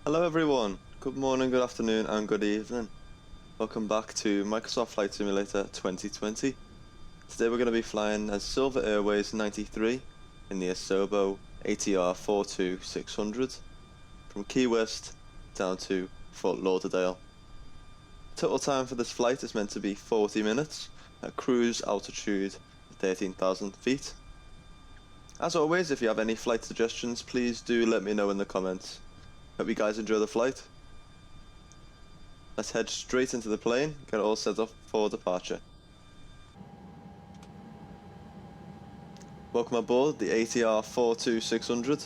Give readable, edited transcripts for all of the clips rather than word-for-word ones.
Hello everyone, good morning, good afternoon and good evening. Welcome back to Microsoft Flight Simulator 2020. Today we're going to be flying as Silver Airways 93 in the Asobo ATR 42600 from Key West down to Fort Lauderdale. Total time for this flight is meant to be 40 minutes at cruise altitude of 13,000 feet. As always, if you have any flight suggestions, please do let me know in the comments. Hope you guys enjoy the flight. Let's head straight into the plane, get it all set up for departure. Welcome aboard the ATR 42600.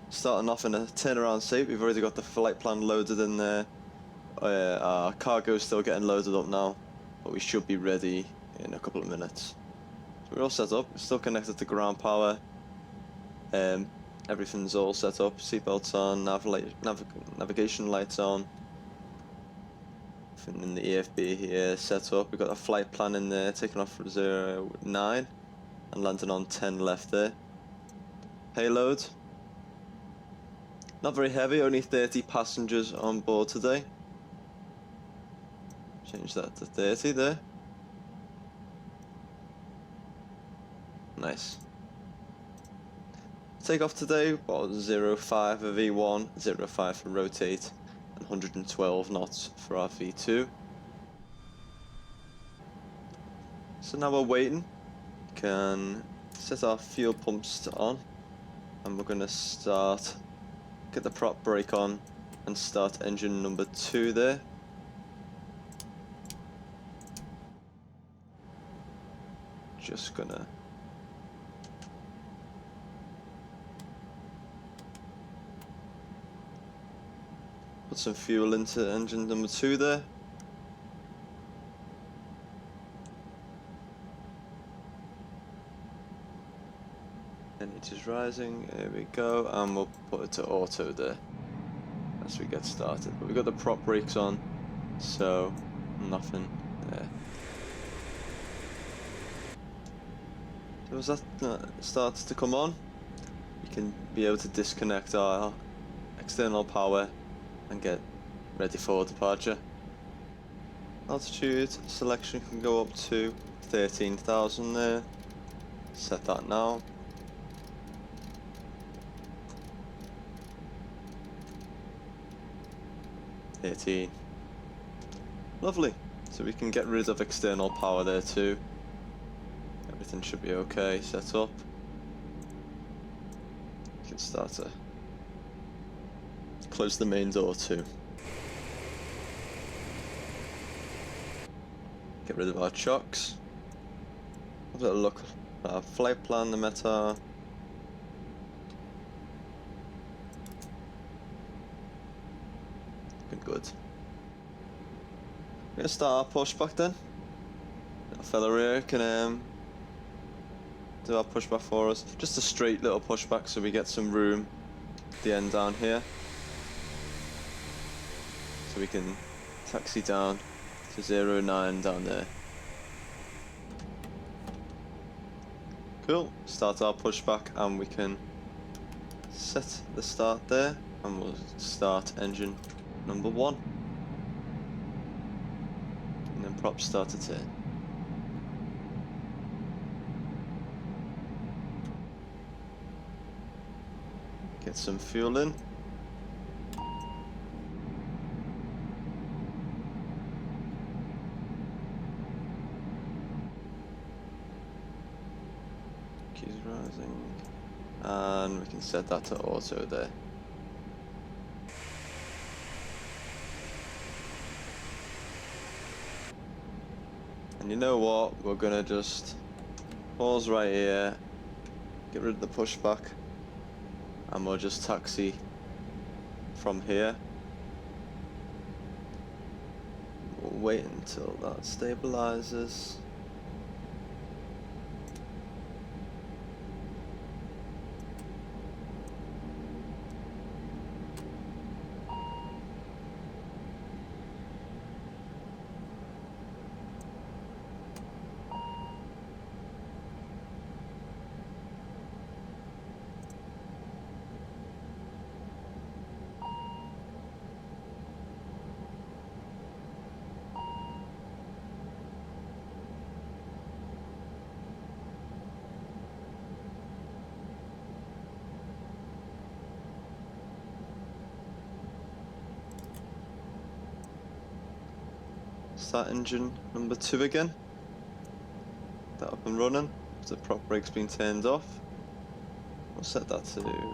Starting off in a turnaround state, we've already got the flight plan loaded in there. Our cargo is still getting loaded up now, but we should be ready in a couple of minutes. So we're all set up, we're still connected to ground power. Everything's all set up, seatbelts on, navigation lights on. Everything in the EFB here set up. We've got a flight plan in there, taking off from 09 and landing on 10 left there. Payload. Not very heavy, only 30 passengers on board today. Change that to 30 there. Nice. Take off today, about 05 for V1, 05 for rotate, and 112 knots for our V2. So now we're waiting. We can set our fuel pumps on, and we're going to get the prop brake on, and start engine number 2 there. Just gonna put some fuel into engine number 2 there. Energy is rising, there we go, and we'll put it to auto there as we get started. But we've got the prop brakes on, so nothing there. So as that starts to come on, we can be able to disconnect our external power and get ready for departure. Altitude selection can go up to 13,000 there. Set that now. $18. Lovely. So we can get rid of external power there too. Everything should be okay, set up. You can start to close the main door too. Get rid of our chocks. Have a little look at our flight plan, the METAR. Looking good. We're going to start our pushback then. That fella here can do our pushback for us. Just a straight little pushback so we get some room at the end down here. So we can taxi down to 09 down there. Cool, start our pushback and we can set the start there and we'll start engine number 1. And then prop start to turn. Get some fuel in. Keys rising. And we can set that to auto there. And you know what? We're gonna just pause right here, get rid of the pushback, and we'll just taxi from here. We'll wait until that stabilizes. start engine number 2 again. That up and running. The prop brake's been turned off. We'll set that to there.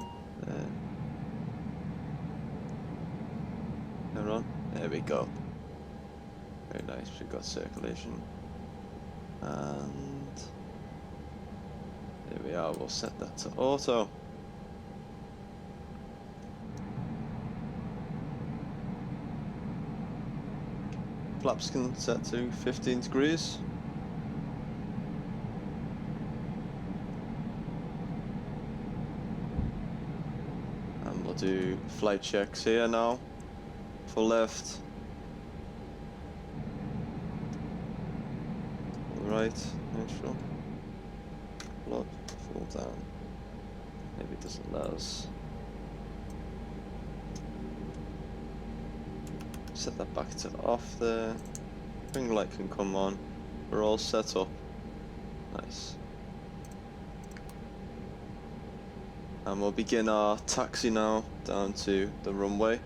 They're on. There we go. Very nice. We've got circulation. And there we are. We'll set that to auto. Flaps can set to 15 degrees. And we'll do flight checks here now. Full left. Full right, neutral. Full up, full down. Maybe it doesn't let us. Set that back to off there. Ring light can come on. We're all set up. Nice. And we'll begin our taxi now down to the runway.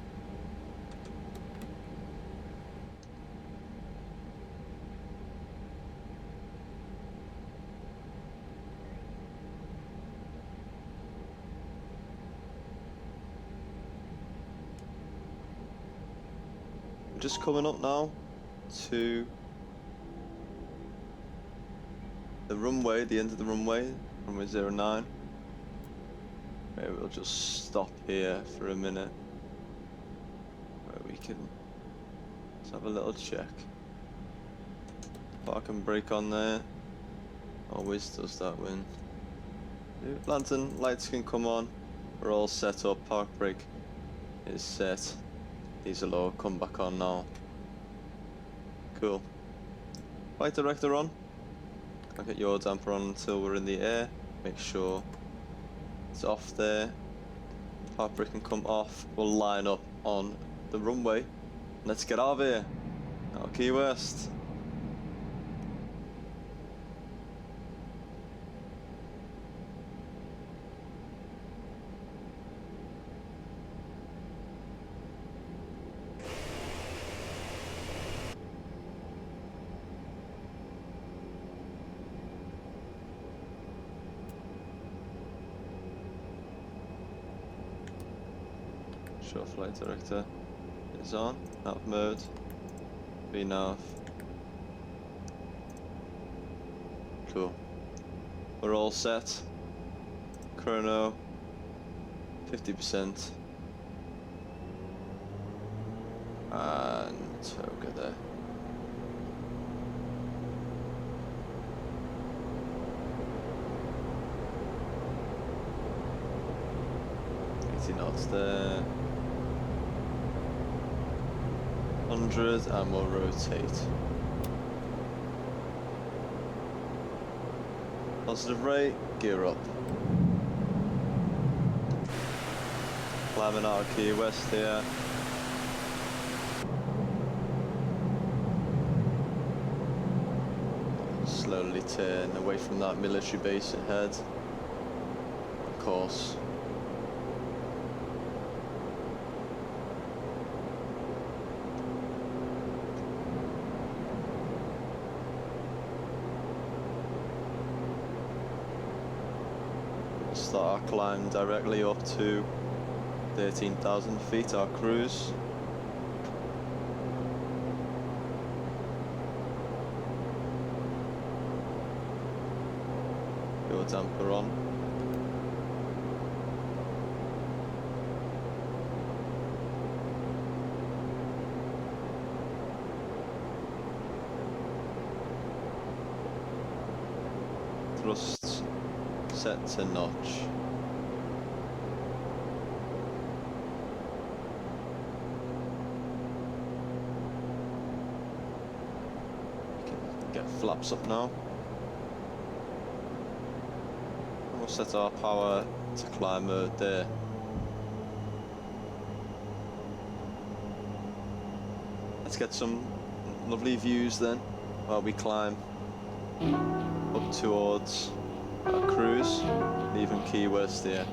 Just coming up now to the runway, the end of the runway 09. Maybe we'll just stop here for a minute where we can just have a little check. Park and brake on there, always does that when lantern lights can come on. We're all set up, park brake is set. These will all come back on now. Cool. Flight director on. I'll get your damper on until we're in the air. Make sure it's off there. Park brake can come off. We'll line up on the runway. Let's get out of here. Now Key West. Sure, flight director is on. Nav mode. VNav. Cool. We're all set. Chrono 50%. And toga there. Knots there. 100 and we'll rotate. Positive rate, gear up. Climbing out of Key West here. Slowly turn away from that military base ahead. Of course. Start our climb directly up to 13,000 feet, our cruise. Fuel damper on. Thrusts set to notch. Get flaps up now. And we'll set our power to climb mode there. Let's get some lovely views then while we climb up towards our cruise, leaving Key West here.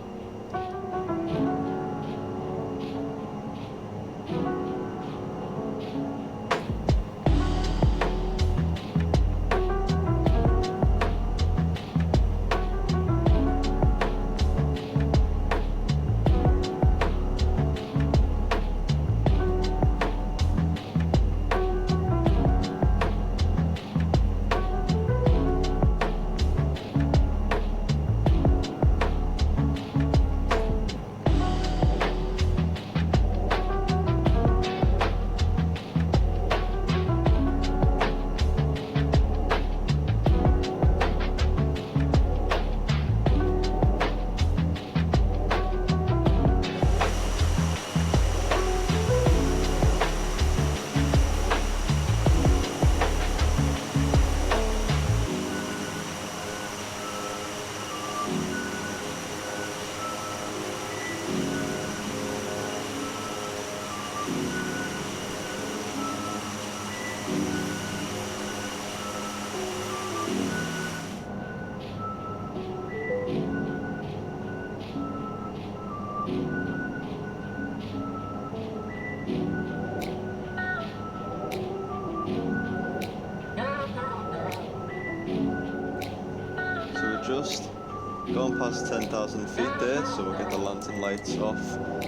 So we're just going past 10,000 feet there, so we'll get the lantern lights off,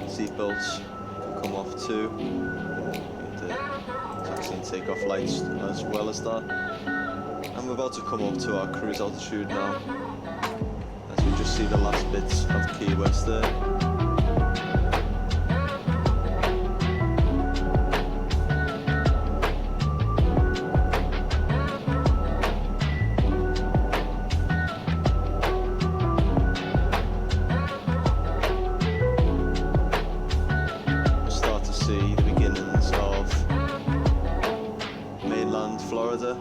seatbelts can come off too. Need the taxi and takeoff lights as well as that. And we're about to come up to our cruise altitude now, as we just see the last bits of Key West there. See the beginnings of mainland Florida.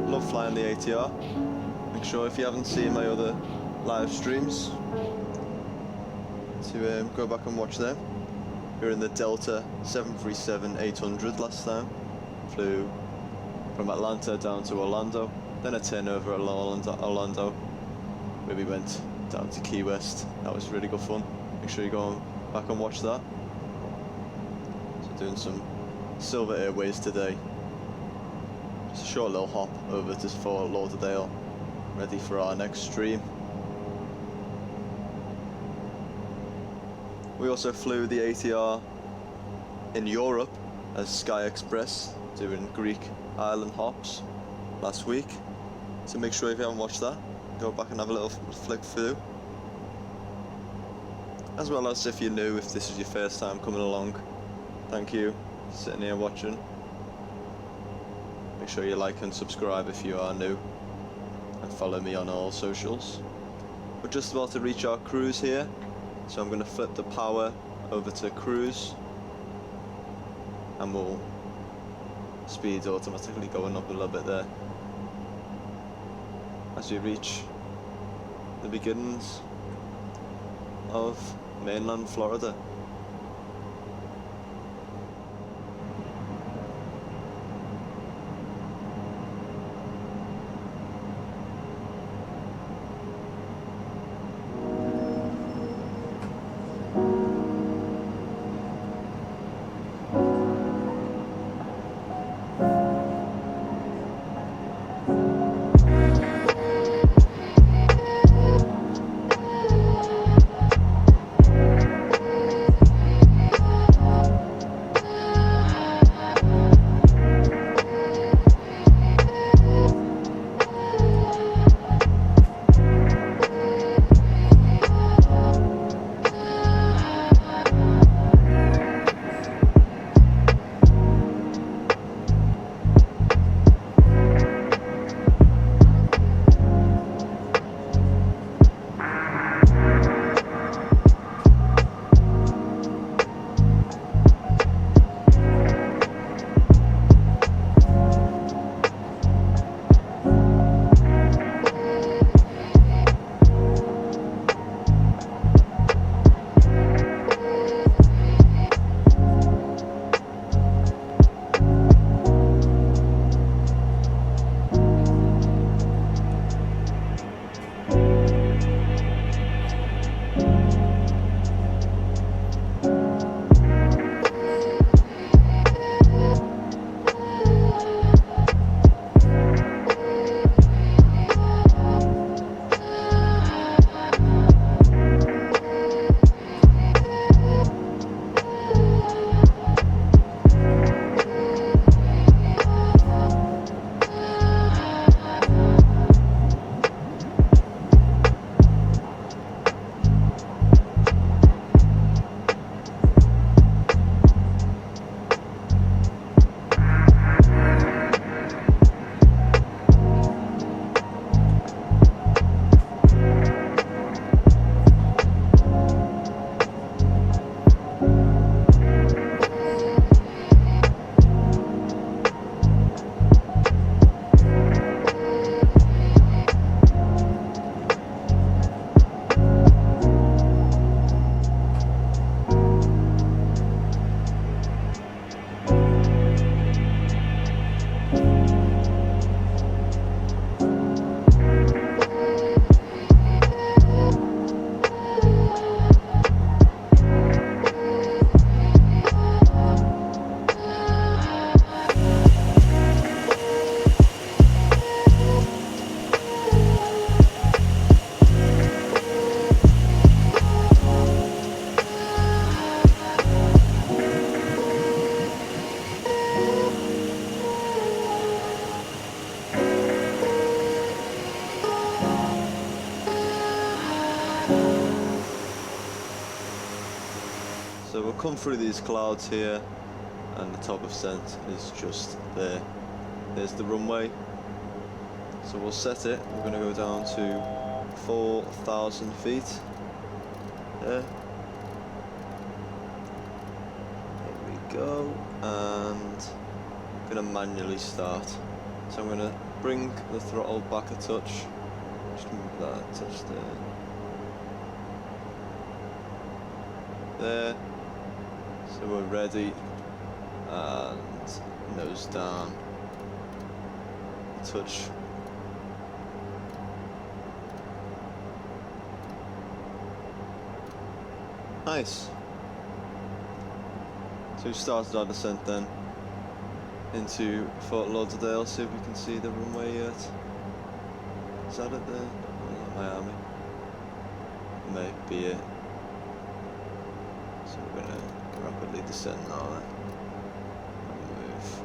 Love flying the ATR. Make sure if you haven't seen my other live streams to go back and watch them. We were in the Delta 737-800 last time. Flew from Atlanta down to Orlando, then a turnover at Orlando where we went down to Key West. That was really good fun. Make sure you go back and watch that. So doing some Silver Airways today. Just a short little hop over to Fort Lauderdale, ready for our next stream. We also flew the ATR in Europe as Sky Express, doing Greek island hops last week. So make sure if you haven't watched that, go back and have a little flick through. As well as if you're new, if this is your first time coming along, thank you for sitting here watching. Make sure you like and subscribe if you are new, and follow me on all socials. We're just about to reach our cruise here, so I'm going to flip the power over to cruise, and we'll speed automatically going up a little bit there as we reach the beginnings of mainland Florida. So we'll come through these clouds here, and the top of Scent is just there. There's the runway. So we'll set it. We're going to go down to 4,000 feet. There. There we go. And I'm going to manually start. So I'm going to bring the throttle back a touch. Just move that a touch there. There. So we're ready. And nose down. Touch. Nice. So we started our descent then into Fort Lauderdale. See if we can see the runway yet. Is that it there? Oh, Miami. May be it. So we're gonna rapidly descend now then. Move.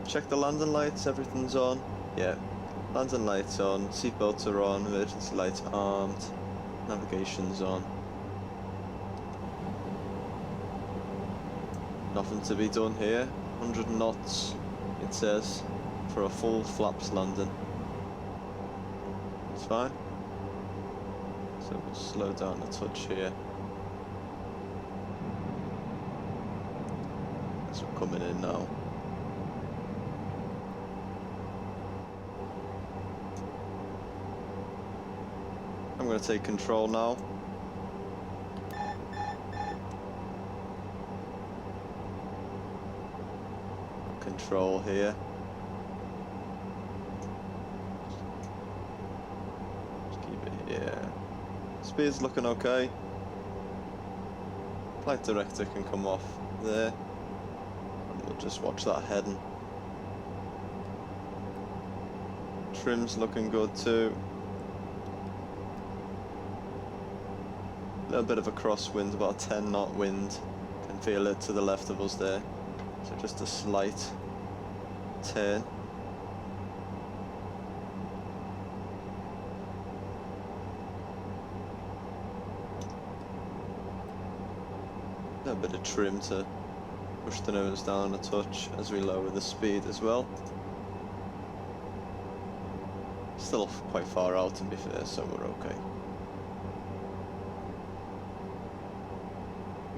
Check the landing lights, everything's on. Yeah, landing lights on, seatbelts are on, emergency lights armed, navigation's on. Nothing to be done here. 100 knots, it says, for a full flaps landing. It's fine. So we'll slow down a touch here. As we're coming in now. I'm going to take control now. Control here. Just keep it here. Speed's looking okay. Flight director can come off there. And we'll just watch that heading. Trim's looking good too. A little bit of a crosswind, about a 10 knot wind. Can feel it to the left of us there. So just a slight turn. A little bit of trim to push the nose down a touch as we lower the speed as well. Still quite far out to be fair, so we're okay.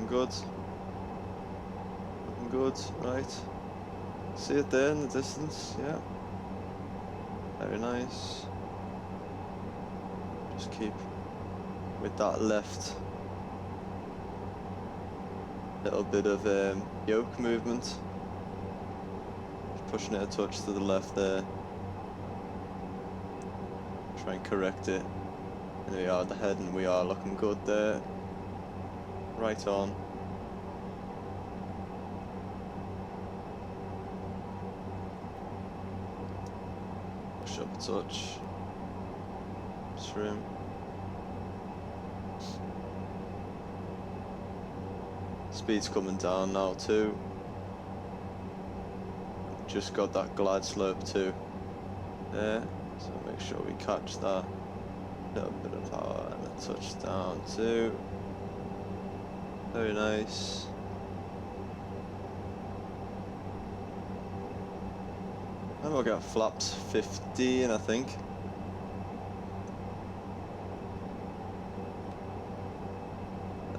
Good. Looking good, right. See it there in the distance, yeah. Very nice. Just keep with that left. Little bit of yoke movement. Just pushing it a touch to the left there. Try and correct it. There we are, the head, and we are looking good there. Right on. Push up a touch. Trim. Speed's coming down now too. Just got that glide slope too. There. So make sure we catch that. Little bit of power and a touch down too. Very nice. And we'll get flaps 15, I think.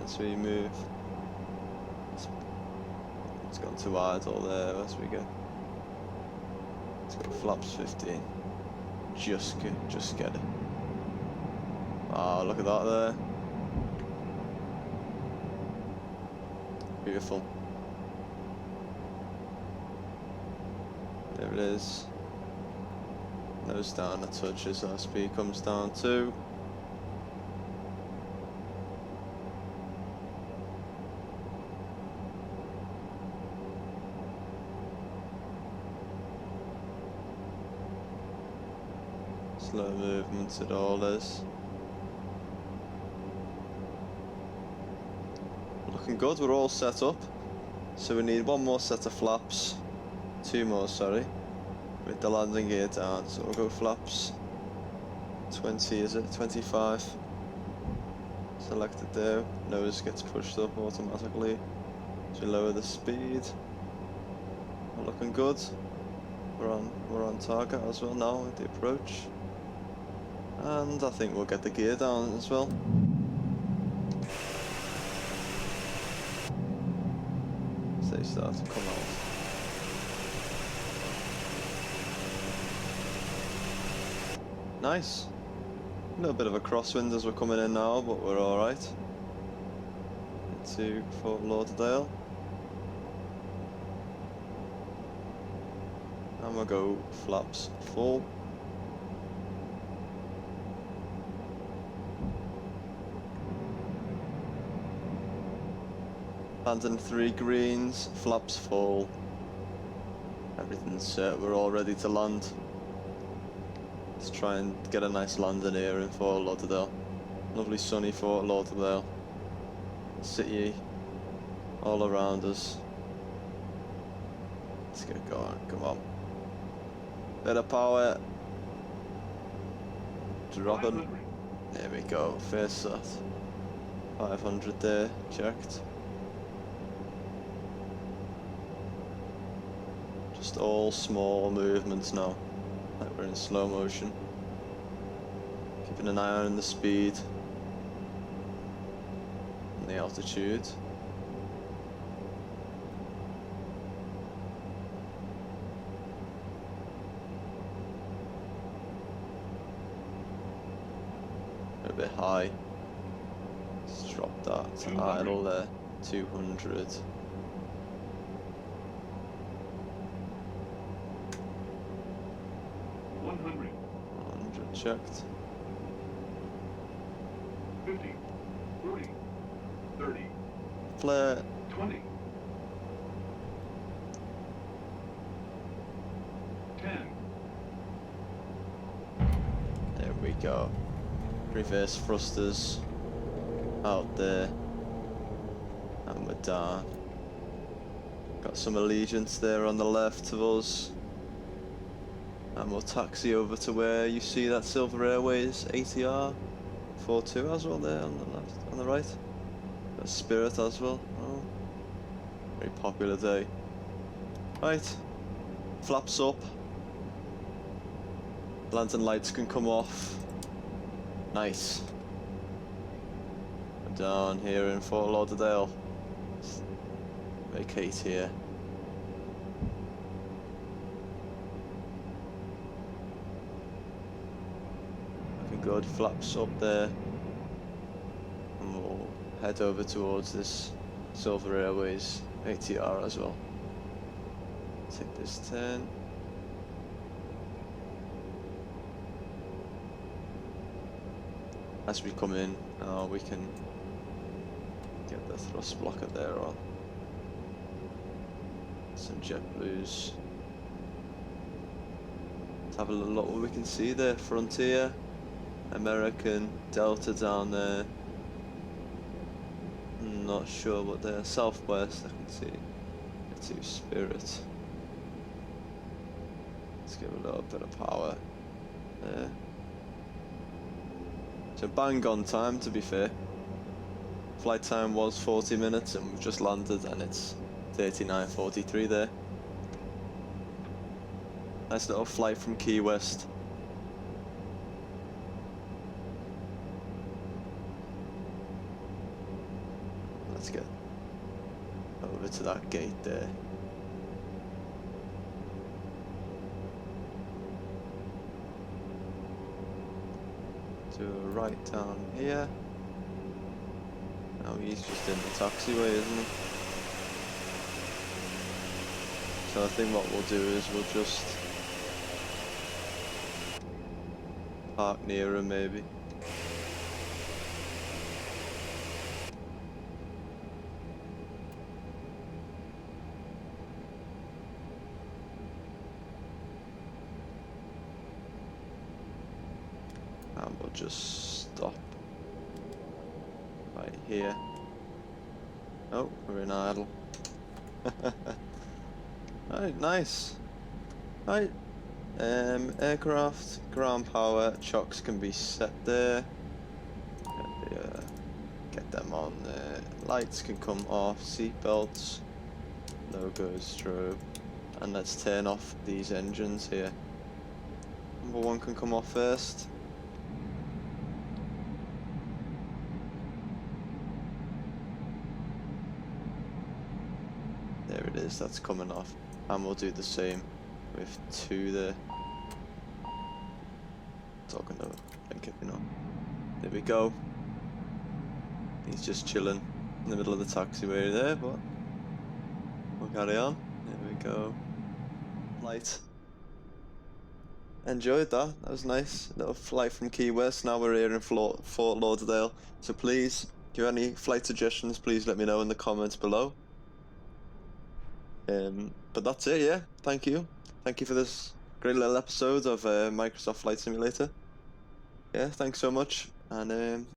As we move. It's gone too idle there as we go. Let's go flaps 15. Just get it. Wow, look at that there. Beautiful. There it is. Nose down a touch as our speed comes down too. Slow movements it all is. Looking good, we're all set up. So we need one more set of flaps. Two more, sorry. With the landing gear down. So we'll go flaps 20, is it? 25. Selected there. Nose gets pushed up automatically. So we lower the speed. We're looking good. We're on target as well now with the approach. And I think we'll get the gear down as well. So they start to come out. Nice. A little bit of a crosswind as we're coming in now, but we're alright. Into Fort Lauderdale. And we'll go flaps full. Landing 3 greens, flaps full. Everything's set, we're all ready to land. Let's try and get a nice landing here in Fort Lauderdale. Lovely sunny Fort Lauderdale. City all around us. Let's get going, come on. Bit of power. Dropping. There we go, first shot. 500 there, checked. Just all small movements now, like we're in slow motion. Keeping an eye on the speed and the altitude. A bit high. Let's drop that to idle there. 200. 100 checked. 50, 40, 30, Flare. 20, 10. There we go. Reverse thrusters out there. And we're down. Got some allegiance there on the left of us. And we'll taxi over to where you see that Silver Airways ATR 42 as well there on the left, on the right. Got Spirit as well. Oh, very popular day. Right, flaps up. Lantern lights can come off. Nice. We're down here in Fort Lauderdale. Let's vacate here. Good, flaps up there, and we'll head over towards this Silver Airways ATR as well. Take this turn. As we come in, we can get the thrust blocker there on. Some JetBlues. Let's have a little look what we can see there. Frontier. American, Delta down there. Not sure what they're. Southwest, I can see. To Spirit. Let's give a little bit of power there. So bang on time, to be fair. Flight time was 40 minutes and we've just landed and it's 39:43 there. Nice little flight from Key West. Let's get over to that gate there. To right down here. Now he's just in the taxiway, isn't he? So I think what we'll do is we'll just park nearer maybe. And we'll just stop right here. Oh, we're in idle. Right, nice. Right, aircraft, ground power, chocks can be set there. Get them on there. Lights can come off, seat belts, logos, strobe. And let's turn off these engines here. Number one can come off first. There it is, that's coming off. And we'll do the same with two there. Talking to think you know. There we go. He's just chilling in the middle of the taxiway there, but we'll carry on. There we go. Flight. Enjoyed that. That was nice. Little flight from Key West. Now we're here in Fort Lauderdale. So please, if you have any flight suggestions, please let me know in the comments below. But that's it, yeah. Thank you. Thank you for this great little episode of Microsoft Flight Simulator. Yeah, thanks so much. And